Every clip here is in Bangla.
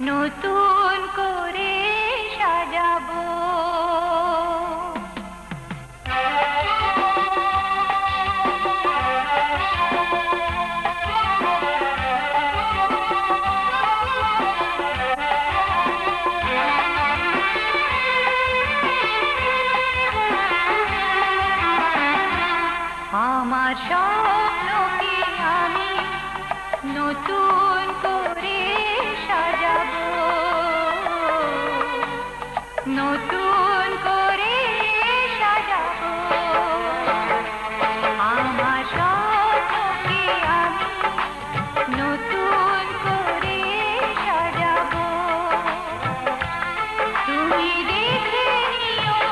নতুন করে সাজাবো। আমার স্বপ্নকে আমি নতুন করে সাজাবো, নতুন করে সাজাবো। আমার স্বপ্নকে আমি নতুন করে সাজাবো। তুমি দেখে নিও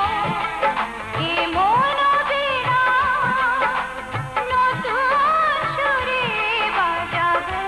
এ মনোবেদনা নতুন সুরে বাজাবো।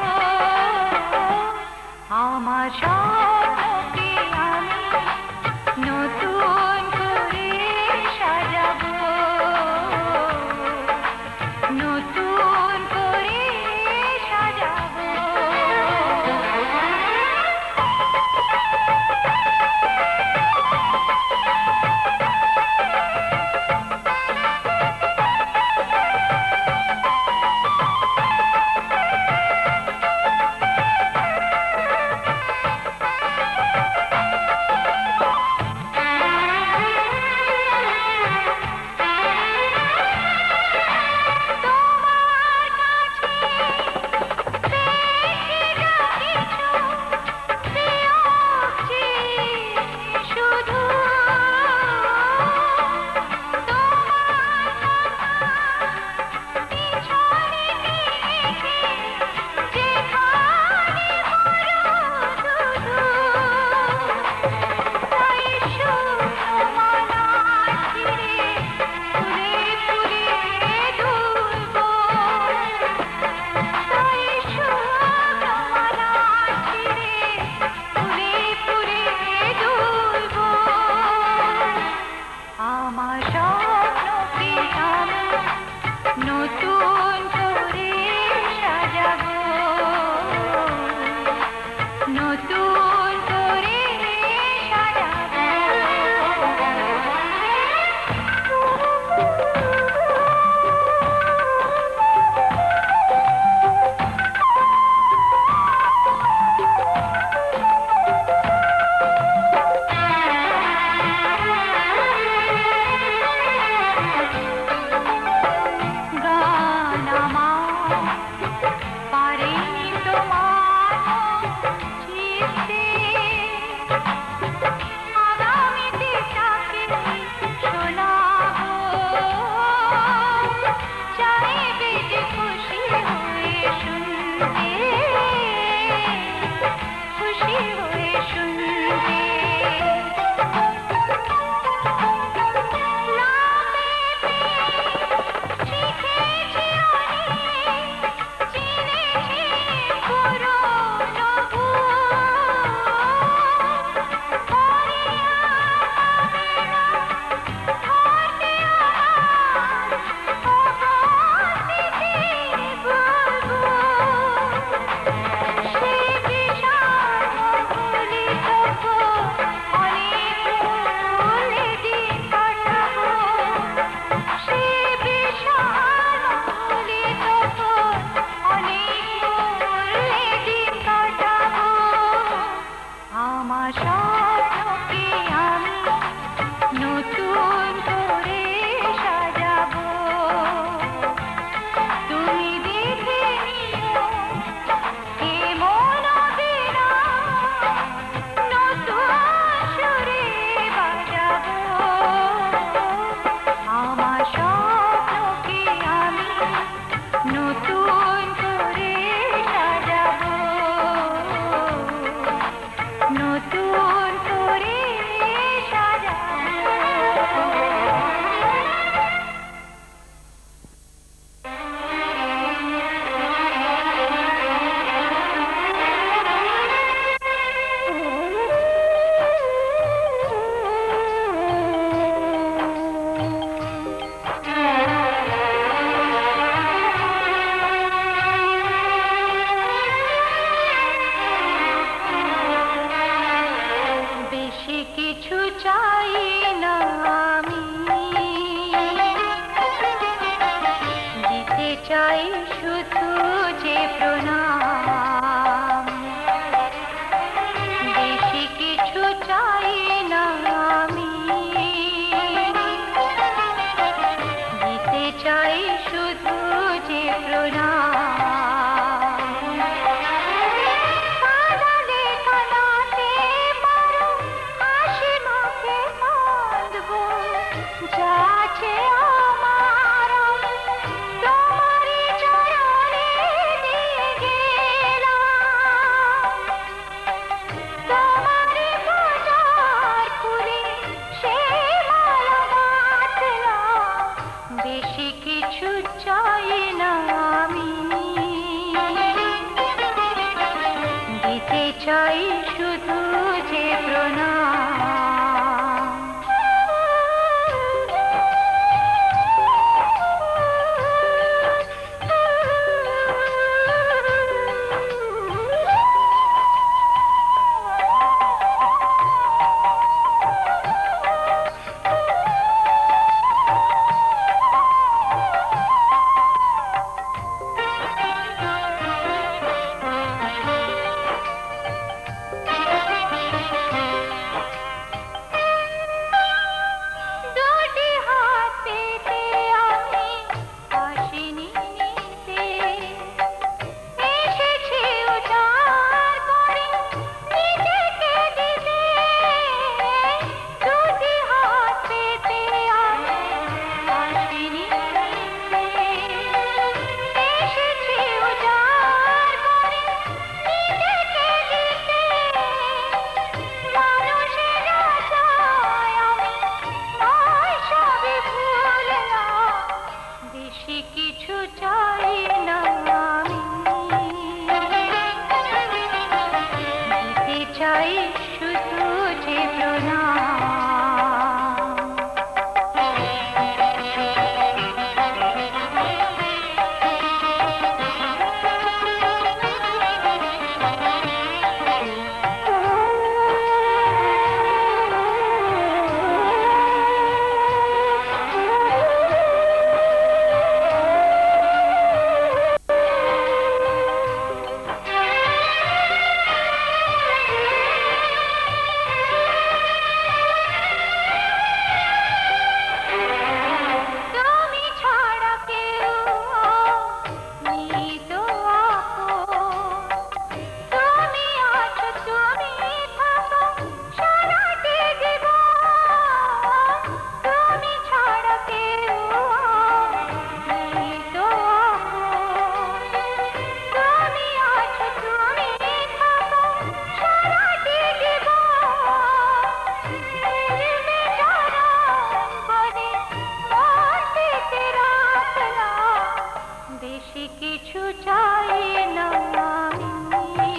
দিতে চাই শুধু যে প্রণাম। কিছু চাই না আমি, দিতে চাই শুধু যে প্রণাম। বেশি কিছু চাই না আমি,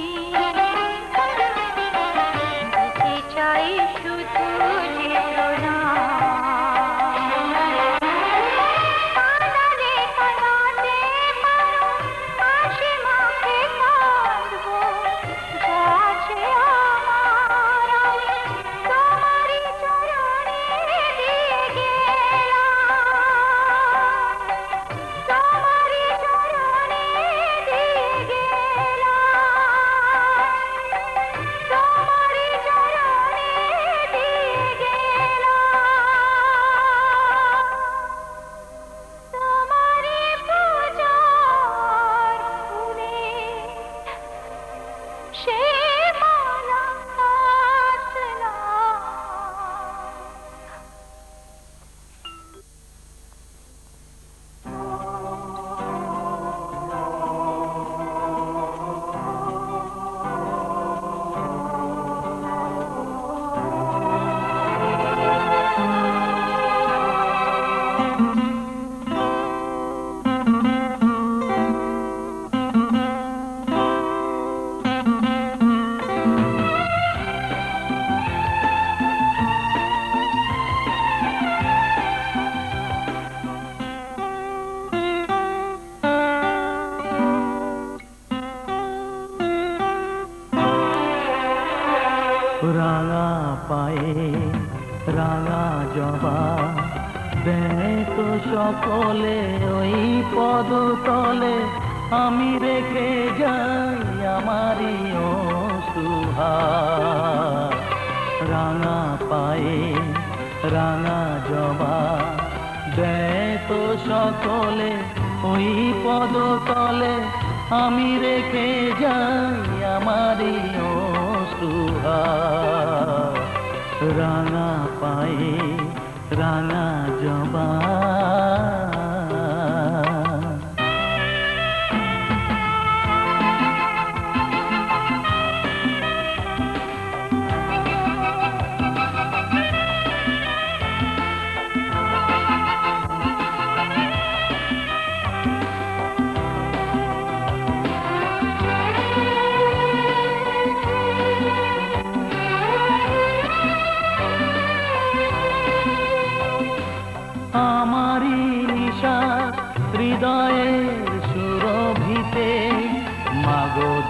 দিতে চাই শুধু যে রাঙা পায়ে রাঙা জবা দেয় তো সকলে ওই পদতলে, আমি রেখে যাই আমারই অশ্রুহার। রাঙা পায়ে রাঙা জবা দেয় তো সকলে ওই পদতলে, আমি রেখে যাই আমারই অশ্রুহার। রাঙা পায়ে রাঙা জবা।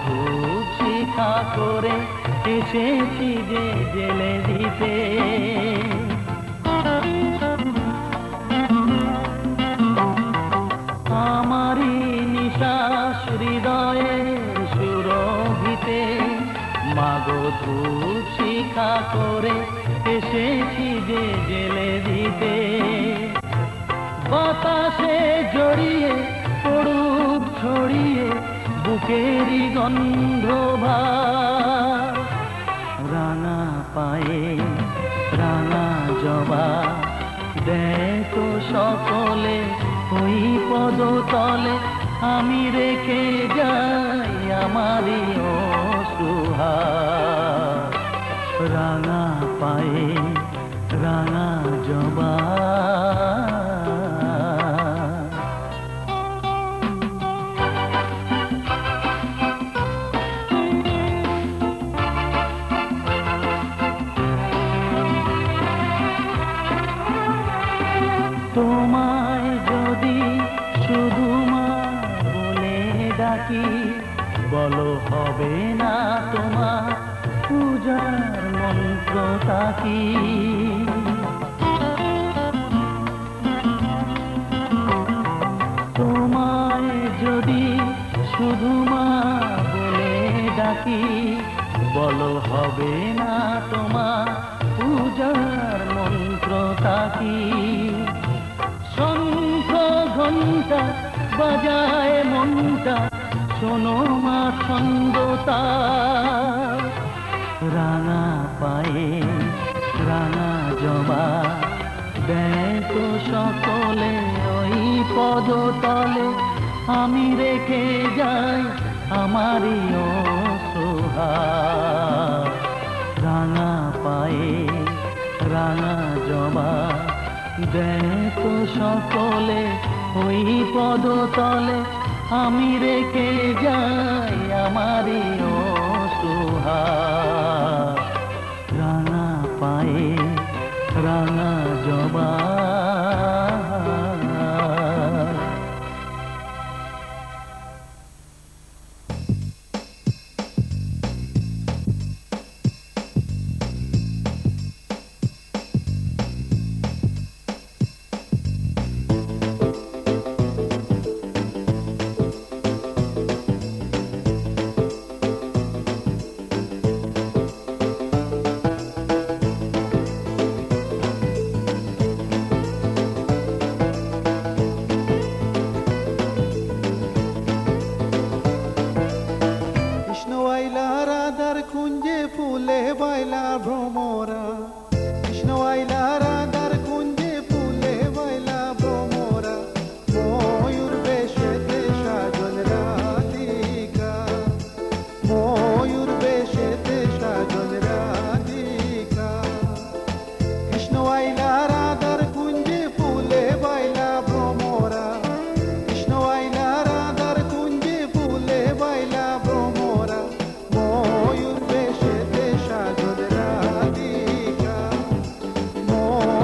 ধূপ শিখা করে এসেছি যে জেলে দিতে। আমারই নিশ্বাস হৃদয়ের সুরভিতে মাগো ধূপ শিখা করে এসেছি যে জেলে দিতে। বাতাসে জড়িয়ে পড়ুক ছড়িয়ে বুকেরই গন্ধ ভার, রাঙা পায়ে রাঙা জবা দেখো সকলে ওই পদতলে আমি রেখে যাই আমারই অশ্রুহার, রাঙা পায়ে রাঙা জবা। তোমায় যদি শুধু মা বলে ডাকি, বলো হবে না তোমার পূজার মন্ত্র তাকি। তোমায় যদি শুধু মা বলে ডাকি, বলো হবে না তোমার পূজার মন্ত্র তাকি। শঙ্খ ঘণ্টা বাজায় মনটা শোনো মা ছন্দতা, রাঙা পায়ে রাঙা জবা দেখো সকলে ওই পদতলে আমি রেখে যাই আমারই অশ্রুহার, রাঙা পায়ে রাঙা জবা দেখো সকলে ওই পদতলে আমি রেখে যাই আমারই অশ্রুহার, রাঙা পায়ে রাঙা জবা। Oh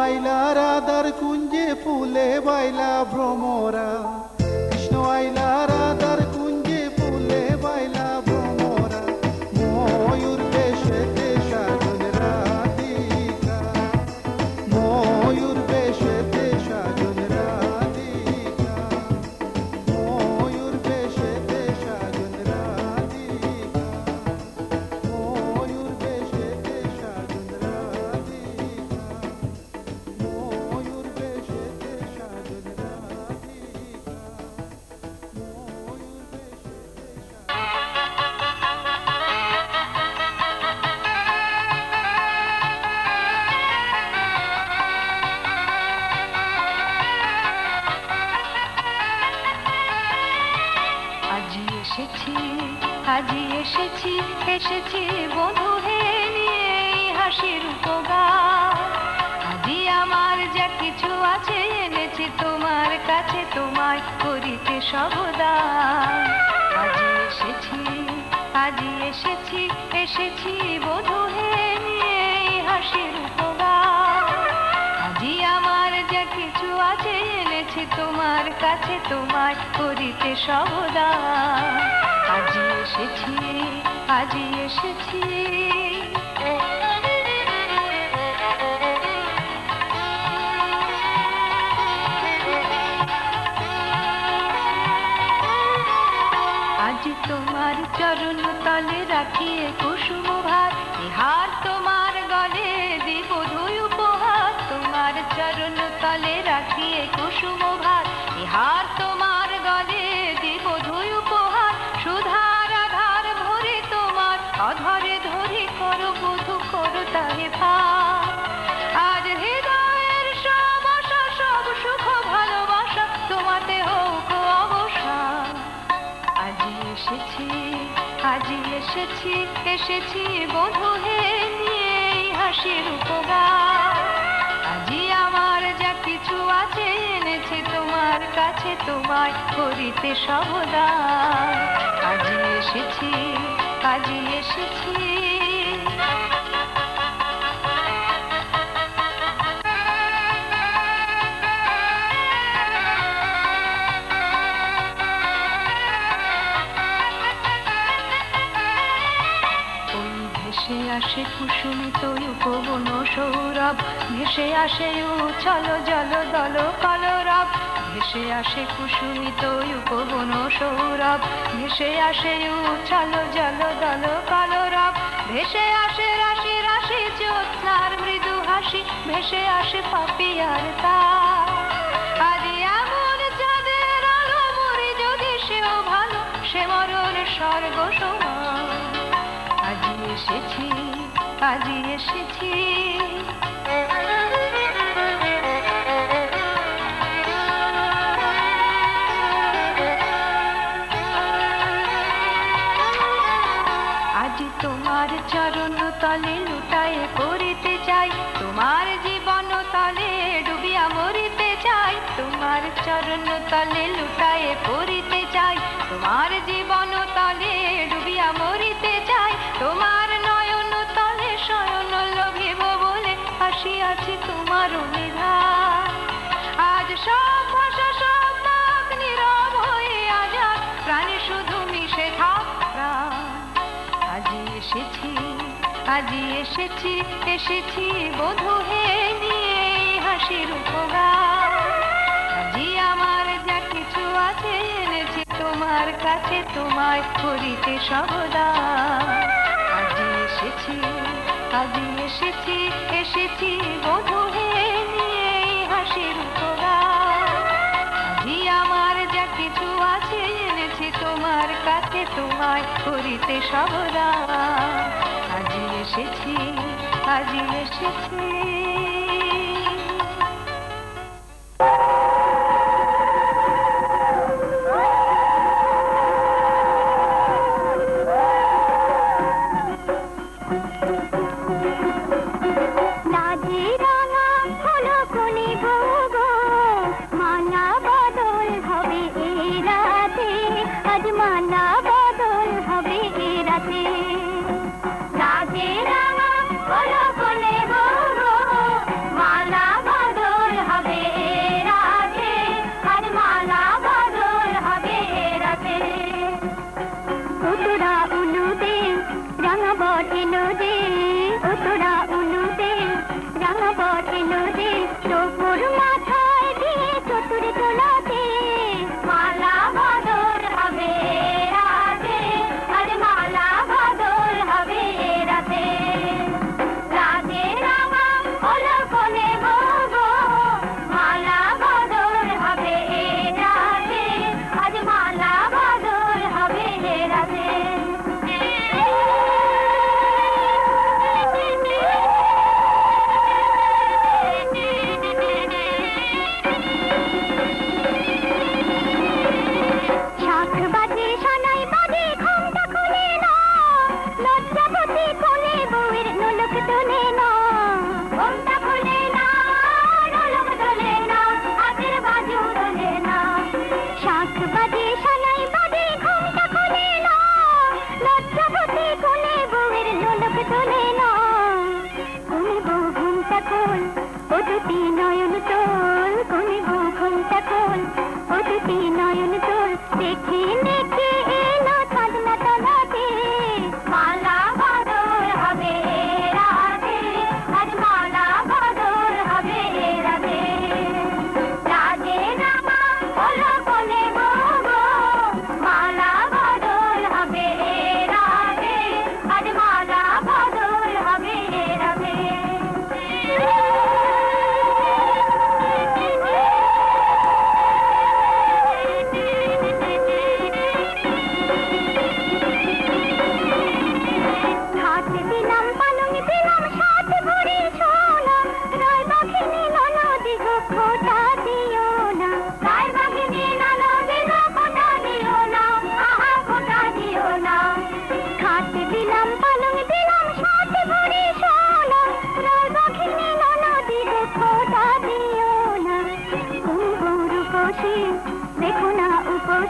আইলা রাধার কুঞ্জে ফুলে বাইলা ভ্রমরা, কৃষ্ণ আইলা রাধার কুঞ্জে ফুলে বাইলা ভ্রমরা, ময়ূর বেশেতে সাজন রাধিকা, ময়ূর বেশেতে সাজন রাধিকা, ময়ূর বেশেতে সাজন রাধিকা, ময়ূর বেশেতে সাজন রাধিকা, ময়ূর বেশেতে সাজন রাধিকা, ময়ূর বেশেতে আজি এসেছি, আজি এসেছি, এসেছি বধূ হে নিয়ে এই হাসির উপগান। আজি আমার যা কিছু আছে এনেছি তোমার কাছে, তোমায় করিতে সবদান। আজি এসেছি, আজি এসেছি, এসেছি বধূ হে নিয়ে এই হাসির উপগান। আজি আমার যা কিছু আছে এনেছি তোমার কাছে, তোমায় করিতে সবদান। আজি এসেছি, আজি এসেছি। আজি তোমার চরণ তলে রাখিয়ে কুসুম ভার, ইহার তোমার গলে দিব ধুই উপহার। তোমার চরণ তলে রাখিয়ে কুসুম ভার, ইহার তোমার গলে দিব ধুই উপহার। সুধার আধার ভরে তোমার অধরে ধরে করো বধূ করো তাহে ভার। আজ হৃদয়ের সব আশা সব সুখ ভালোবাসা তোমাতে হোক অবসান। আজি এসেছি, আজি এসেছি, এসেছি বধূ হে নিয়ে এই হাসির উপগান। আজি আমার যা কিছু আছে এনেছি তোমার কাছে, তোমায় করিতে সবদান। আজি এসেছি, আজি এসেছি। ভেসে আসে কুসুমিত উপবন সৌরভ, ভেসে আসে উচ্ছল জল দল কলরব। ভেসে আসে কুসুমিত উপবন সৌরভ, ভেসে আসে উচ্ছল জল দল কলরব। ভেসে আসে রাশি রাশি জ্যোৎস্নার মৃদু হাসি, ভেসে আসে পাপিয়ার তার। আজ এমন চাঁদের আলো মরে যদি সেও ভালো, সে মরণ স্বর্গ সমান। আজি এসেছি, আজি এসেছি। আজি তোমার চরণ তলে লুটায়ে পড়িতে চাই, তোমার জীবন তলে ডুবিয়া মরিতে চাই। তোমার চরণ তলে লুটায়ে পড়িতে চাই, তোমার জীবন তলে ডুবিয়া মরিতে চাই। তোমার নয়ন তলে শয়ন লভিব বলে আসিয়াছি তোমার নিধান। আজ সব ভাষা সব বাক নীরব হয়ে আজাদ, প্রাণে শুধু মিশে থাক প্রাণ। আজি এসেছি, আজি এসেছি, এসেছি বধূ হে নিয়ে এই হাসির উপগান। আজি আমার যা কিছু আছে এনেছি তোমার কাছে, তোমায় করিতে সবদান। আজি এসেছি, আজি এসেছি, এসেছি বধূ হে নিয়ে এই হাসির উপগান। আজি আমার যা কিছু আছে এনেছি তোমার কাছে, তোমায় করিতে সবদান। আজি এসেছি, আজি এসেছি। মালা বদল হবে এ রাতে, রাজে রাঙা হলো কোনে গো, মালা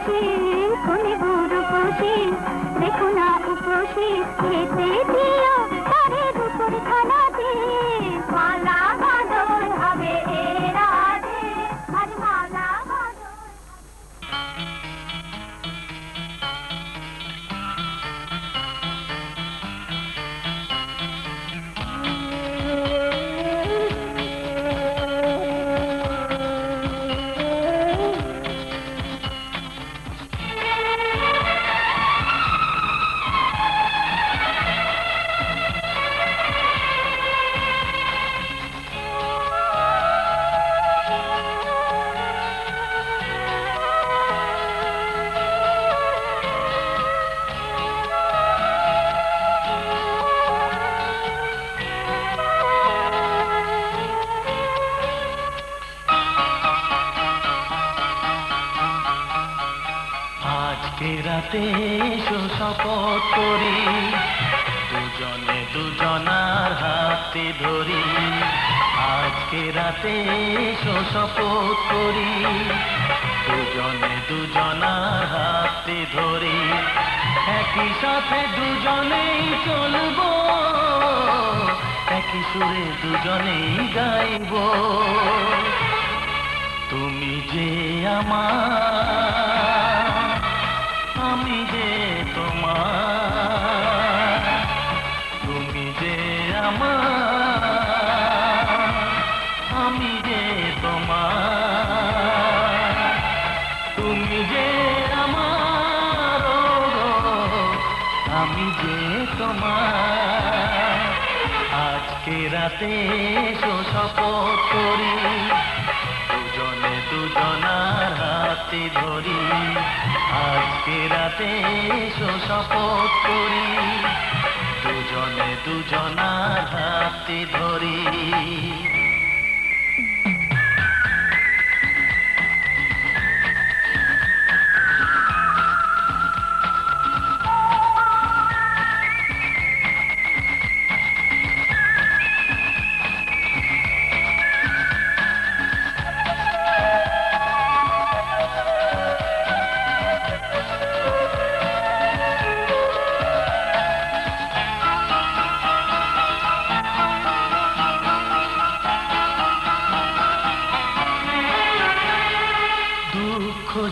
রূপসী কোনে গো রূপসী দেখো না উপসী খেতে দিও তারের উপর থালাতে মালা বদল হবে এ রাতে আজ মালা বদল আজকে রাতে এসো শপথ করি দুজনে দুজনার হাতে ধরি আজকে রাতে এসো শপথ করি দুজনে দুজনার হাতে ধরি একই সাথে দুজনেই চলবো একই সুরে দুজনেই গাইবো তুমি যে আমার আমি যে তোমার তুমি যে আমার আমি যে তোমার তুমি যে আমার আমি যে তোমার আজকে রাতে এসো শপথ করি দুজনে দুজনার হাতে ধরি আজকে রাতে এসো শপথ করি দুজনে দুজনার হাতে ধরি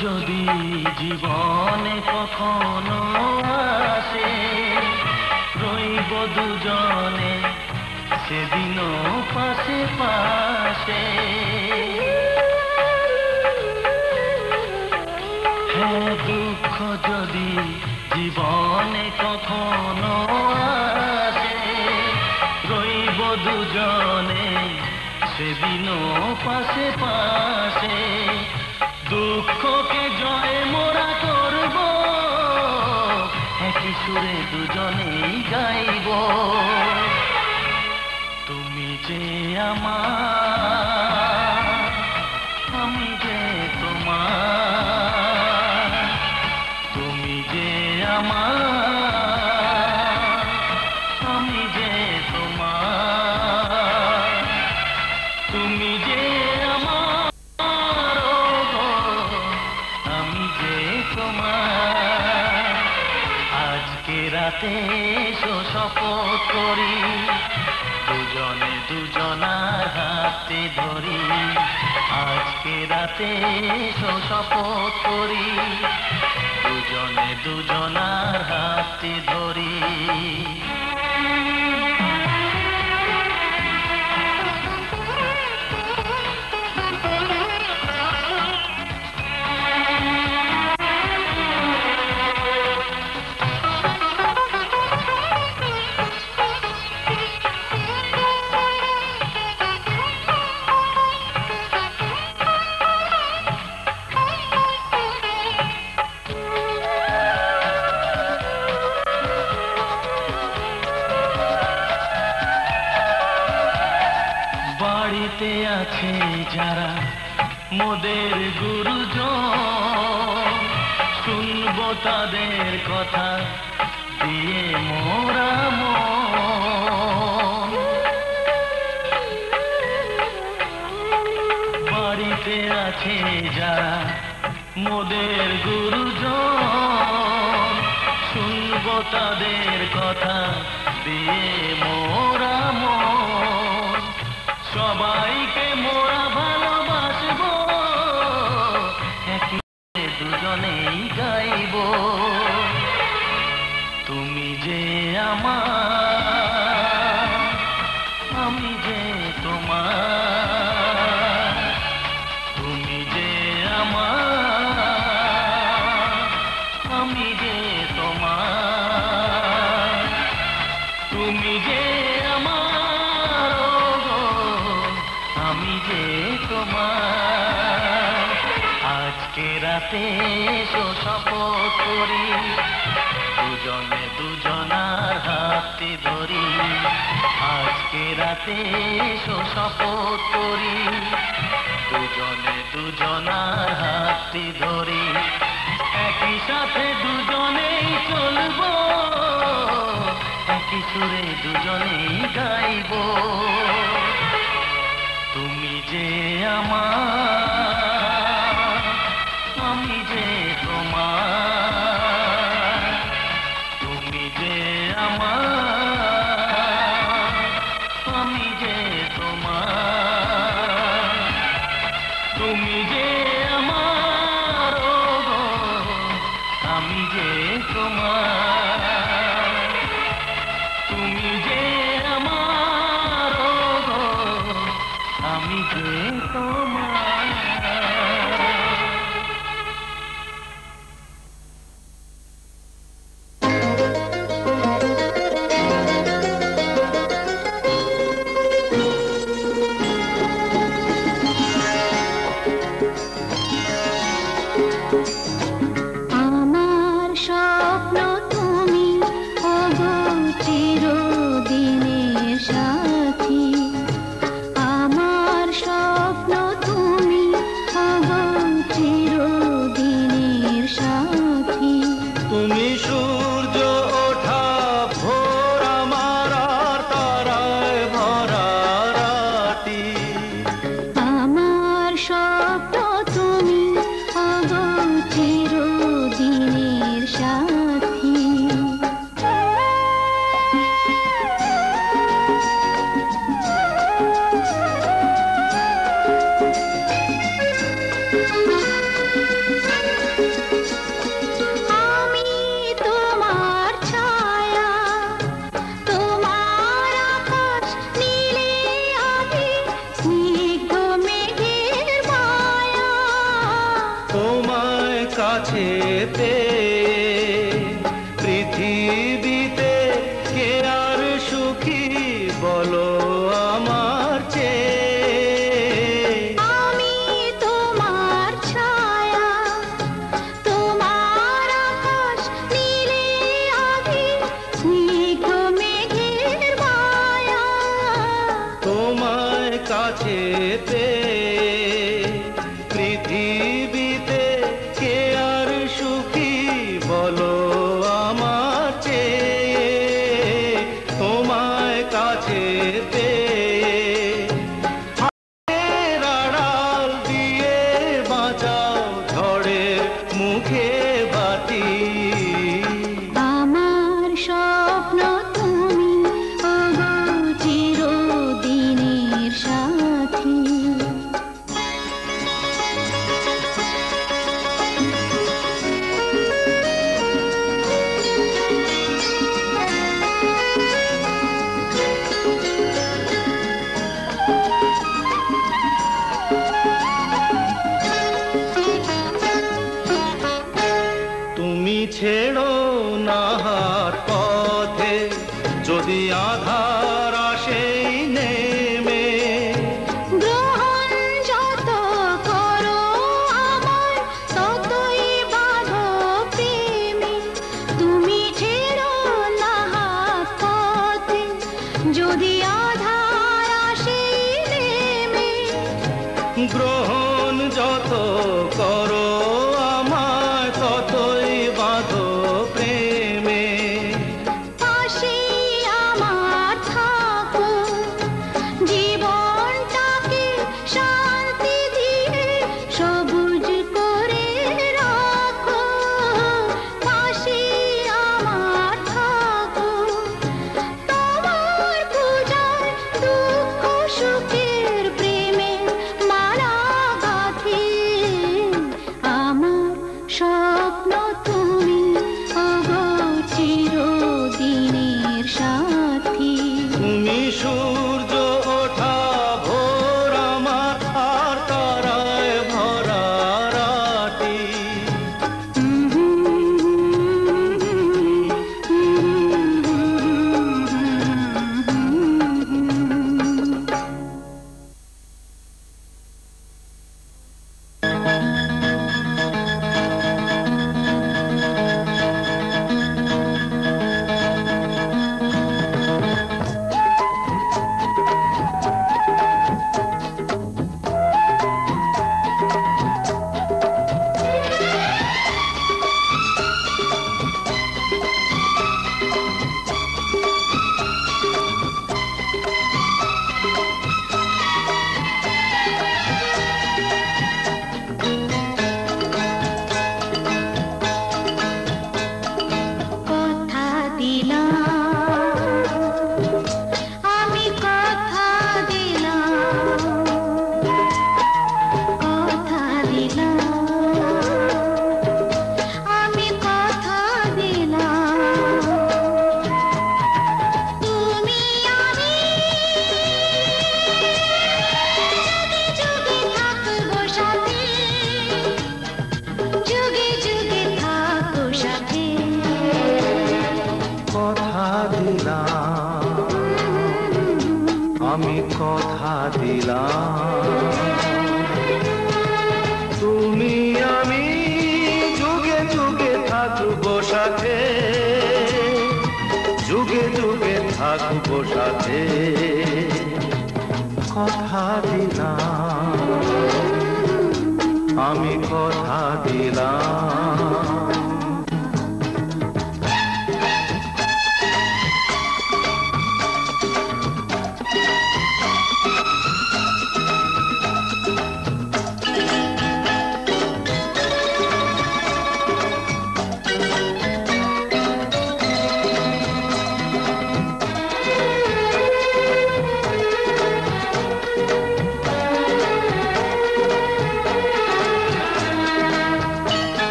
যদি জীবনে কখনো আসে রইব দুজনে সেদিনও পাশে পাশে হ্যাঁ দুঃখ যদি জীবনে কখনো আসে রইব দুজনে সেদিনও পাশে পাশে দুঃখকে জয় মোরা করব একই সুরে দুজনেই গাইব তুমি যে আমার আমি যে তোমার তুমি যে আমার আমি যে তোমার তুমি যে রাতে এসো শপথ করি দুজনে দুজনার হাতে ধরি আজকে রাতে এসো শপথ করি দুজনে দুজনার হাতে ধরি বাড়িতে আছে যারা মোদের গুরুজন শুনবো তাদের কথা দিয়ে মোরা মন বাড়িতে আছে যারা মোদের গুরুজন, শুনবো তাদের কথা দিয়ে মোরা মন, সবাইকে মোরা ভালোবাসবো, একই দুজনেই গাইবো। তুমি যে আমার, আমি যে তোমার, তুমি যে আমার, আমি যে তোমার, তুমি যে আমার, ওগো, আমি যে তোমার। আজকে রাতে এসো শপথ করি, দুজনে দুজনার হাতে ধরি। আজকে রাতে এসো শপথ করি, দুজনে দুজনার হাতে ধরি। একই সাথে দুজনেই চলবো, একই সুরে দুজনেই গাইবো। তুমি যে আমার, আমি যে তোমার, তুমি যে আমার, আমি যে তোমার, তুমি যে আমার, ওগো, আমি যে তোমার, তুমি যে আমার, ওগো, আমি যে তোমার। আমার স্বপ্ন তুমি, ওগো চিরদিনের সাথী। আমার স্বপ্ন তুমি, ওগো চিরদিনের সাথী। তুমি সূর্য ওঠা ভোর আমার, আর তারায় ভরা রাতি। আমার স্বপ্ন তুমি, ওগো চিরদিনের সাথী। আমি তোমার ছায়া, তোমার আকাশ নীলে আভি, স্নিগ্ধ মেঘের মায়া। তোমায় কাছে পেয়ে পৃথিবীতে কে আর সুখী বলো আমার চেয়ে। আমি তোমার ছায়া, তোমার আকাশ নীলে আভি, স্নিগ্ধ মেঘের মায়া। তোমায় কাছে পেয়ে পৃথিবীতে কে আর সুখী বলো আমার চেয়ে। তোমায় কাছে পেয়ে হাতের আড়াল দিয়ে বাঁচাও ঝড়ের মুখে বাতি। আমার স্বপ্ন তুমি, ওগো চিরদিনের সাথী। তুমি ছেড়ো না হাত পথে, যদি আধার আসেই নেমে। গ্রহণ যত করো আমার, ততই বাঁধো প্রেমে। তুমি ছেড়ো না হাত পথে, যদি আধার আসে নেমে। গ্রহণ যত করো আমায়, ততই বাঁধো প্রেমে। পাশে আমার থাকো, জীবনটাকে শান্তি দিয়ে সবুজ করে কথা দিলাম তুমি আমি যুগে যুগে থাকবো সাথে, যুগে যুগে থাকবো সাথে, কথা দিলাম আমি কথা দিলাম।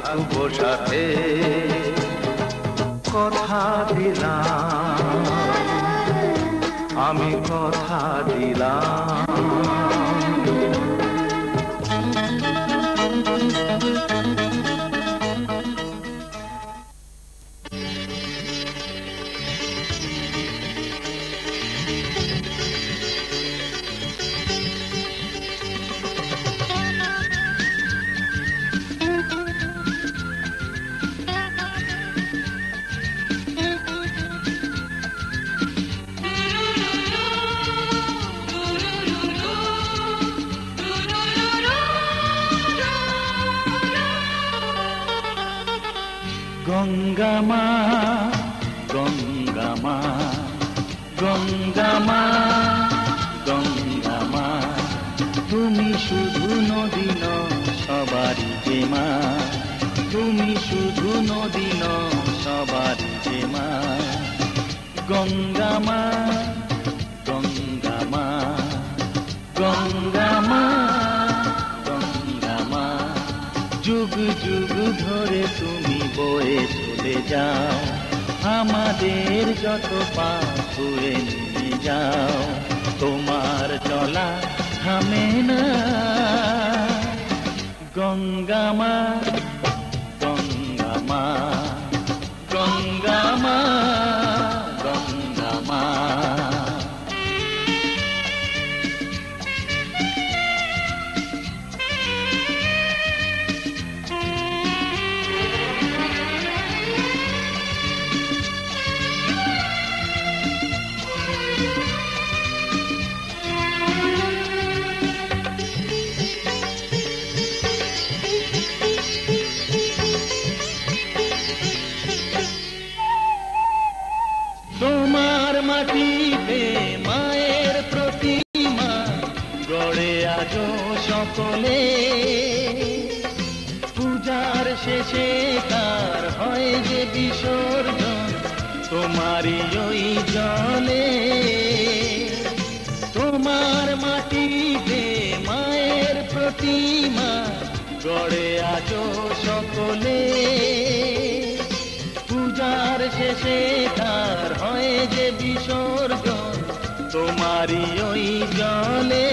থাকবো সাথে, কথা দিলাম আমি কথা দিলাম। গঙ্গা মা গঙ্গা মা গঙ্গা মা গঙ্গা মা, তুমি শুধু নদী নও সবারই যে মা, তুমি শুধু নদী নও সবারই যে মা। গঙ্গা মা গঙ্গা মা গঙ্গা মা গঙ্গা মা, যুগ যুগ ধরে তুমি বয়ে চলে যাও, আমাদের যত পাপ ধুয়ে নিয়ে যাও, তোমার চলা থামে না। গঙ্গা মা গঙ্গা মা গঙ্গা মা গঙ্গা মা। তোমার মাটিতে মায়ের প্রতিমা গড়ে আজো সকলে, পূজার শেষে তার হয় যে বিসর্জন তোমারই ওই জলে। তোমার মাটিতে মায়ের প্রতিমা গড়ে আজো সকলে, পূজার শেষে তার হয় যে বিসর্জন তোমারই ওই জলে।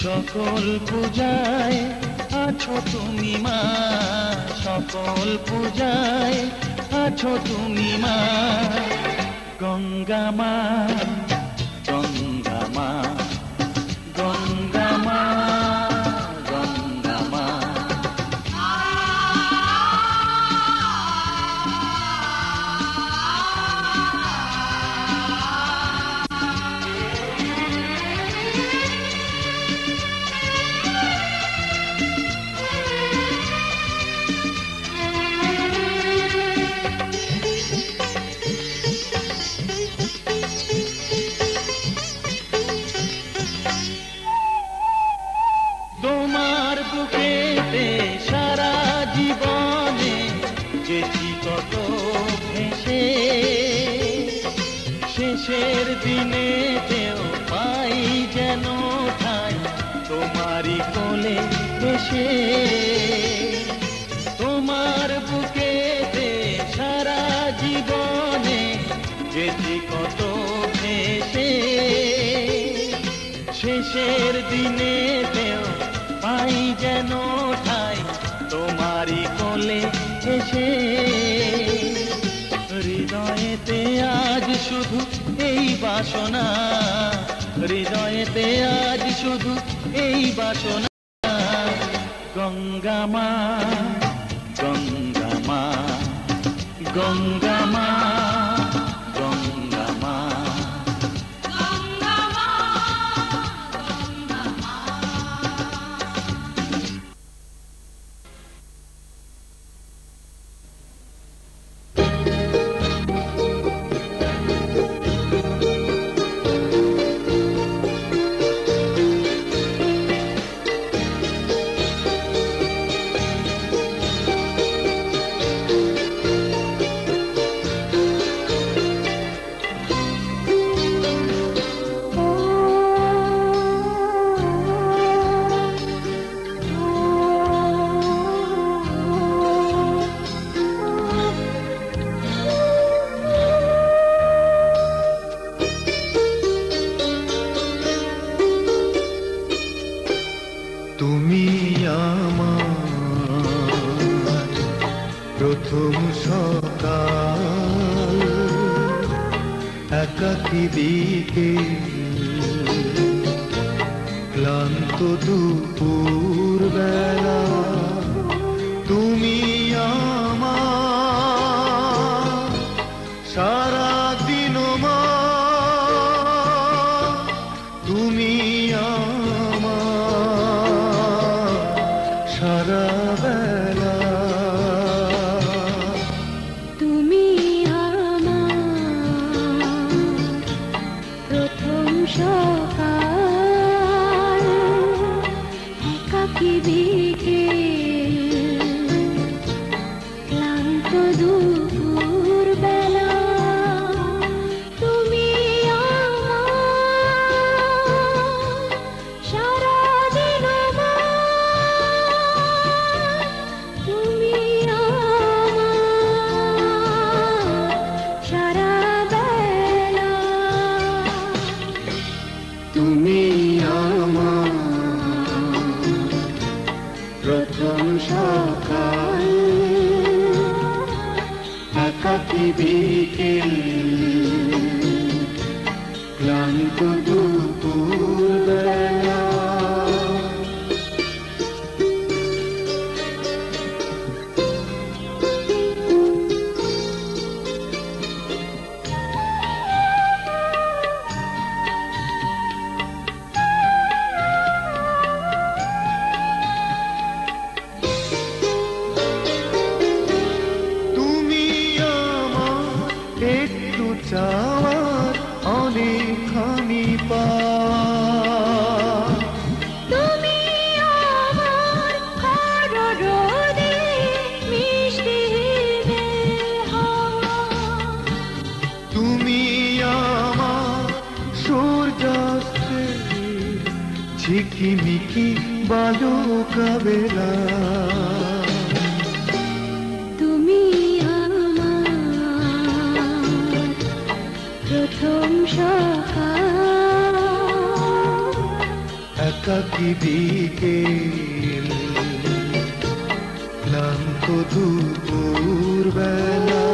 সকল পূজায় আছো তুমি মা, সকল পূজায় আছো তুমি মা। গঙ্গা মা গঙ্গা মা গঙ্গা মা গঙ্গা মা। যেছি কত ভেসে শেষের দিনেতেও পাই যেন ঠাই তোমারই কোলে এসে তোমার বুকেতে সারা জীবনে যেছি কত ভেসে শেষের দিনেতেও পাই যেন ঠাই তোমারই কোলে এসে হৃদয়েতে আজ শুধু এই বাসনা হৃদয়েতে আজ শুধু এই বাসনা গঙ্গা মা গঙ্গা মা গঙ্গা মা গঙ্গা মা তুমি আমার প্রথম সকাল একাকী বিকেল ক্লান্ত দুপুর বেলা তুমি আমার সারা দিন মা তুমি সারা বেলা তুমি আমার প্রথম সকাল একাকী বিকেল ক্লান্ত দুপুর বেলা তুমি আমার সারা দিন মা তুমি আমার সারা বেলা তুমি আমার প্রথম সকাল একাকী বিকেল ক্লান্ত দুপুর বেলা তুমি আমার একটু চাওয়ার অনেকখানি পাওয়া তুমি আমার রোদে মিষ্টি হাওয়া তুমি আমার সূর্যাস্তে ঝিকিমিকি বালুকা বেলা তুমি আমার প্রথম সকাল একাকী বিকেল ক্লান্ত দুপুর বেলা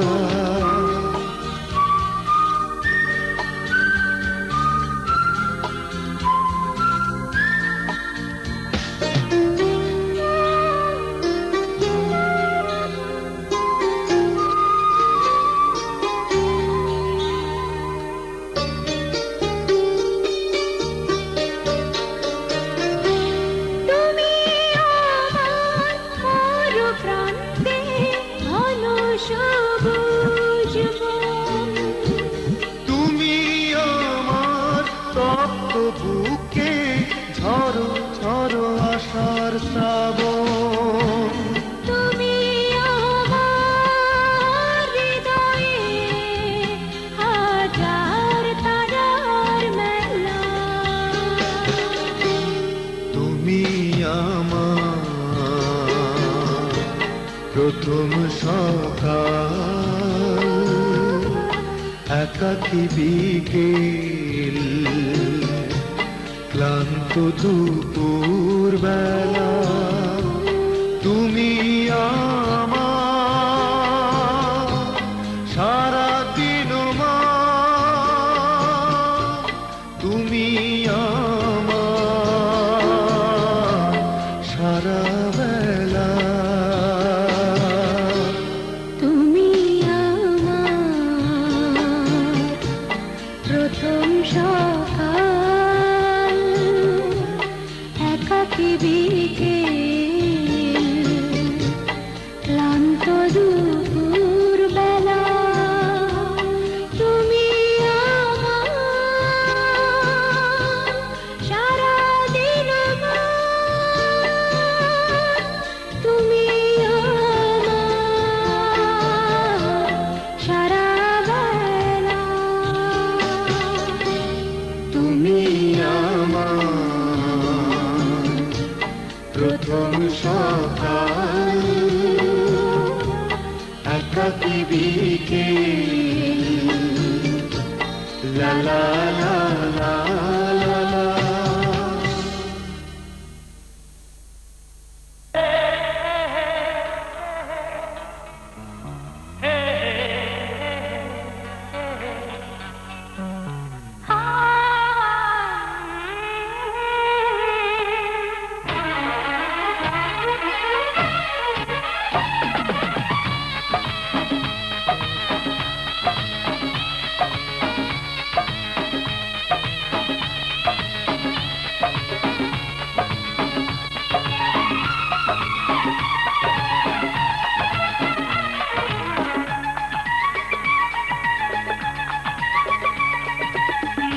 তুমি আমার প্রান্তে ঘন সবুজ বন তুমি আমার তপ্ত বুকে ঝড়ো ঝড়ো আশার শ্রাবণ তুমি আমার একাকী বিকেল ক্লান্ত দুপুর বেলা তুমি আমার সারা দিন মা তুমি আমার সারা বেলা তুমি আমার প্রথম সকাল একাকী বিকেল ক্লান্ত দুপুর বেলা তুমি আমার সারা দিন মা তুমি আমার সারা বেলা তুমি আমার প্রথম সকাল একাকী বিকেল লা লা লা লা লা লা।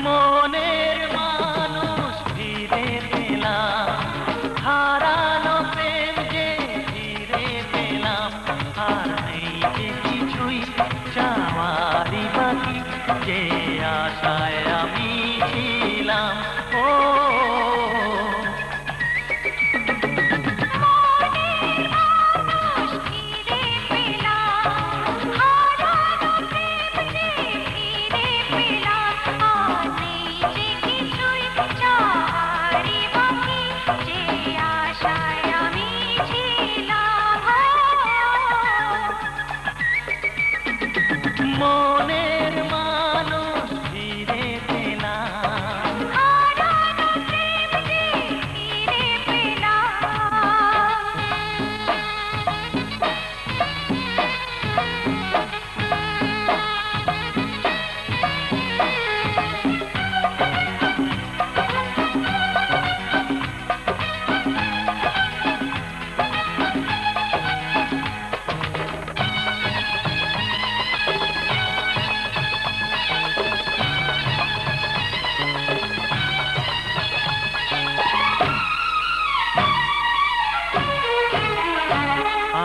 মনের মানুষ ফিরে পেলাম, হারানো প্রেম যে ফিরে পেলাম, আর নেই যে কিছুই চাওয়ারই বাকি, যে আশায় আমি ছিলাম। ও মনের মানুষ ফিরে পেলাম,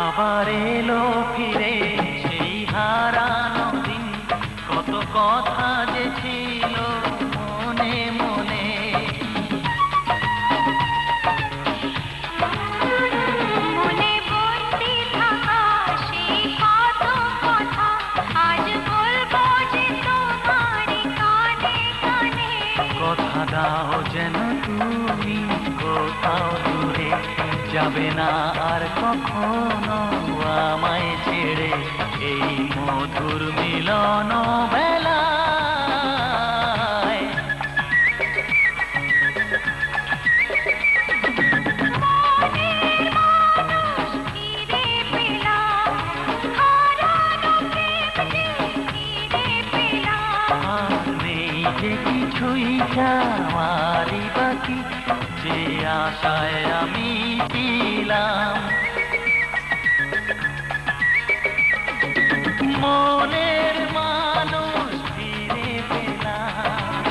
আবার এলো ফিরে সেই হারানো দিন, কত কথা যে ছিল মনে মনে। মনে বন্দি থাকা সেই কত কথা আজ বলবো যে তোমারই কানে কানে। কথা দাও যেন তুমি কোথাও দূরে যাবে না আর কখনো আমায় ছেড়ে, এই মধুর মিলন বেলায়। আর নেই যে কিছুই চাওয়ারই বাকি, যে আশায় আমি ছিলাম। মনের মানুষ ফিরে পেলাম,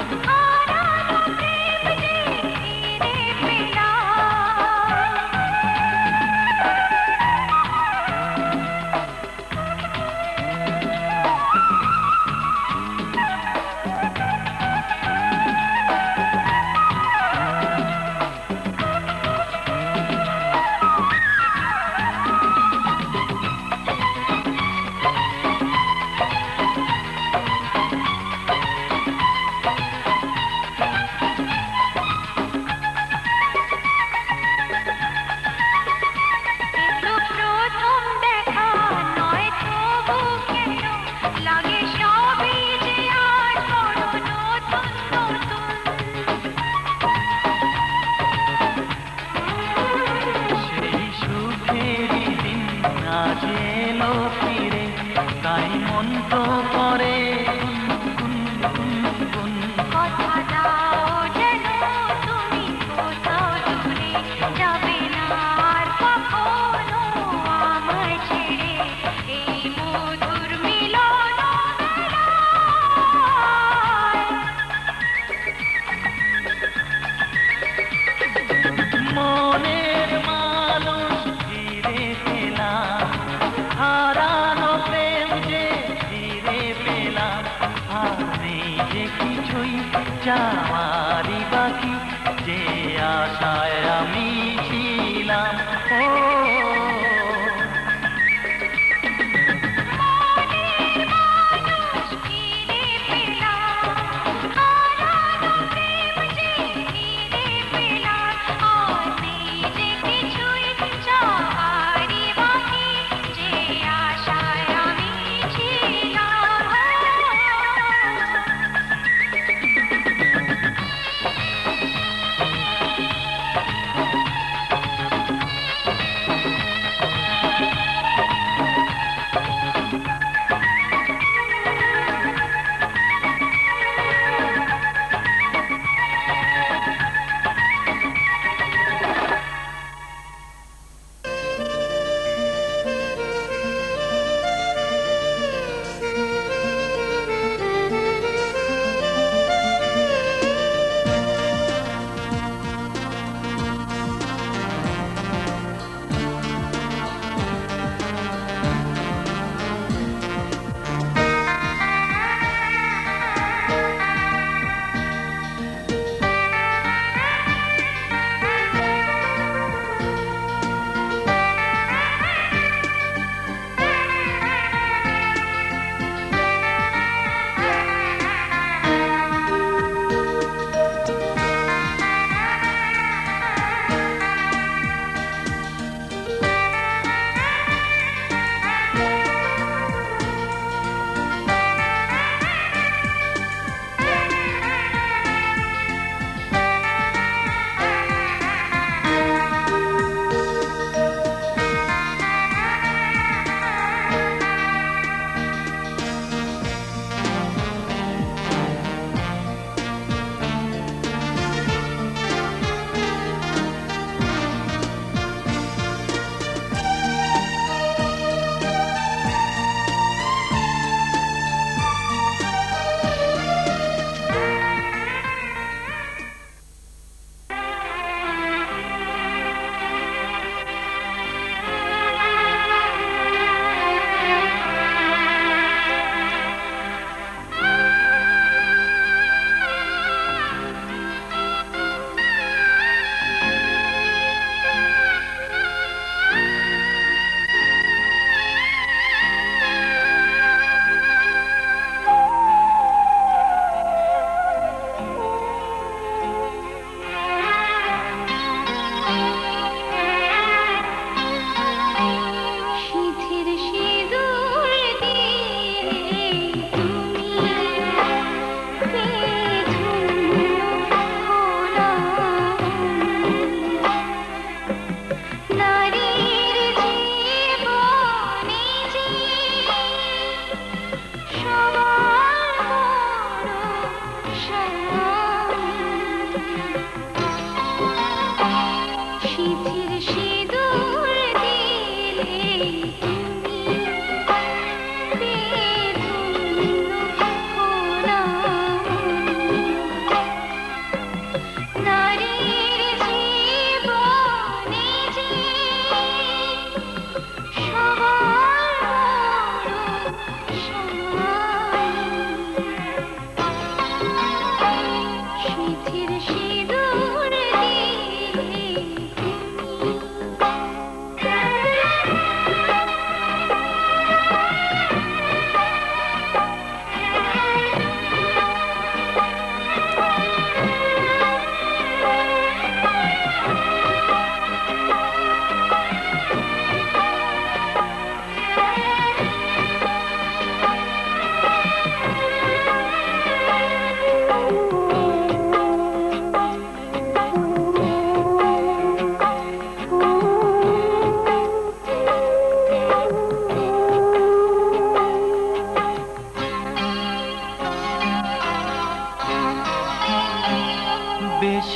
মতো করে গুন গুন গুন কথা দাও যেন তুমি কোথাও দূরে যাবে না আর কখনো আমায় ছেড়ে এই মধুর মিলন মনের মানুষ ফিরে পেলাম হারানো প্রেম যে ফিরে পেলাম আর নেই যে কিছুই যাওয়ারই বাকি যে আশায় আমি ছিলাম ও ফিরে পেলাম হারানো প্রেম যে ফিরে পেলাম আর নেই যে কিছুই যাওয়ারই বাকি যে আশায় আমি ছিলাম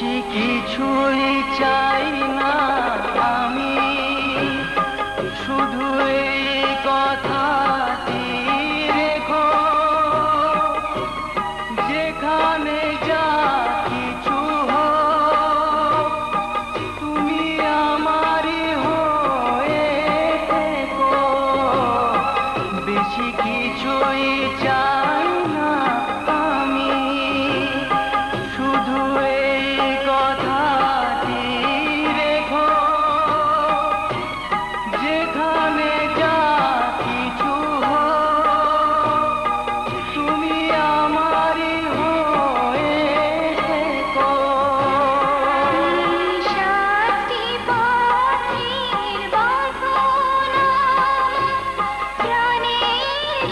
বেশি কিছুই চাই না আমি, শুধু এই কথাটি রেখো, যেখানে যা কিছু হোক তুমি আমারই হয়ে থেকো। বেশি কিছুই চাই না আমি, শুধু এই কথাটি রেখো, যেখানে যা কিছু হোক তুমি আমারই হয়ে থেকো। সাতটি পথের বাঁধনা প্রাণে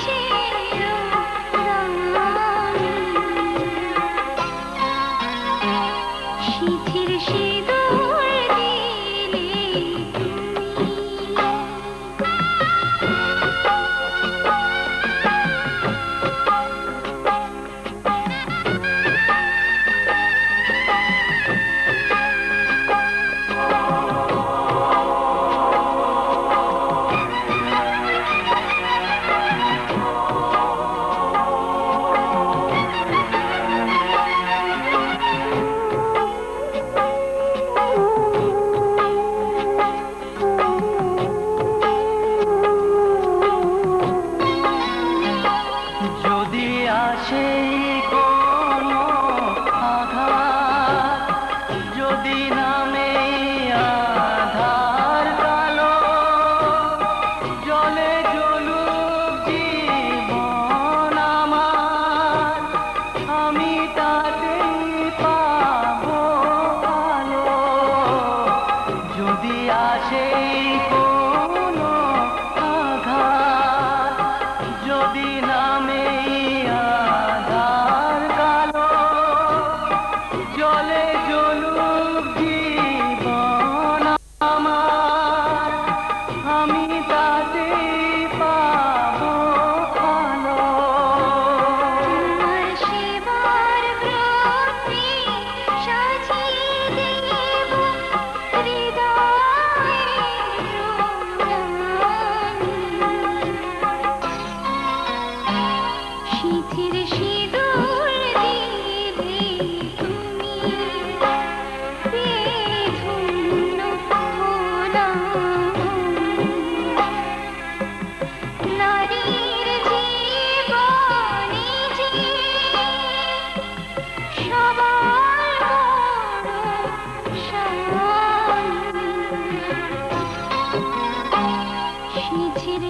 ছিল শিথির সিঁদুর দিলে যদি আসে কোনো আঘাত, যদি নামে আধার কালো, জলে জ্বলুক জীবন আমার, আমি তাতেই পাবো আলো। যদি আসে কোনো আঘাত, যদি নামে আধার কালো, জলে জ্বলুক জীবন আমার, আমি তাতেই পাবো আলো। তোমার সেবার ব্রতে সাজিয়ে দেব হৃদয়ের শিথির সিঁদুর দিলে তুমি বেধন্য হলাম। নারীর জীবনে যে সবার বড় শান, শিথির